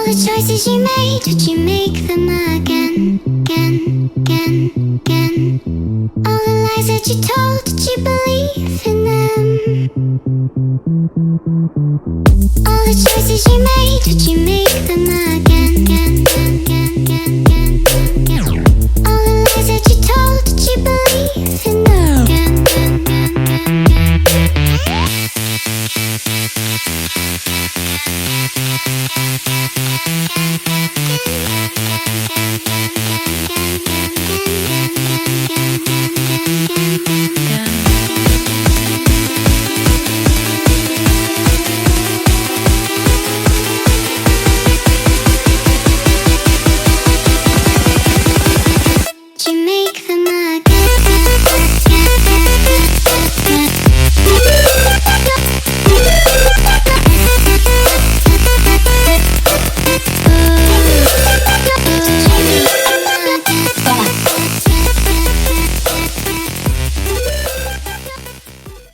the choices you made, would you make them again, again, again, again? All the lies that you told, did you believe in them? All the choices you made, would you make them again, again, again, again, again, again? All the lies that you told, did you believe in them? Again, again, again, again, again.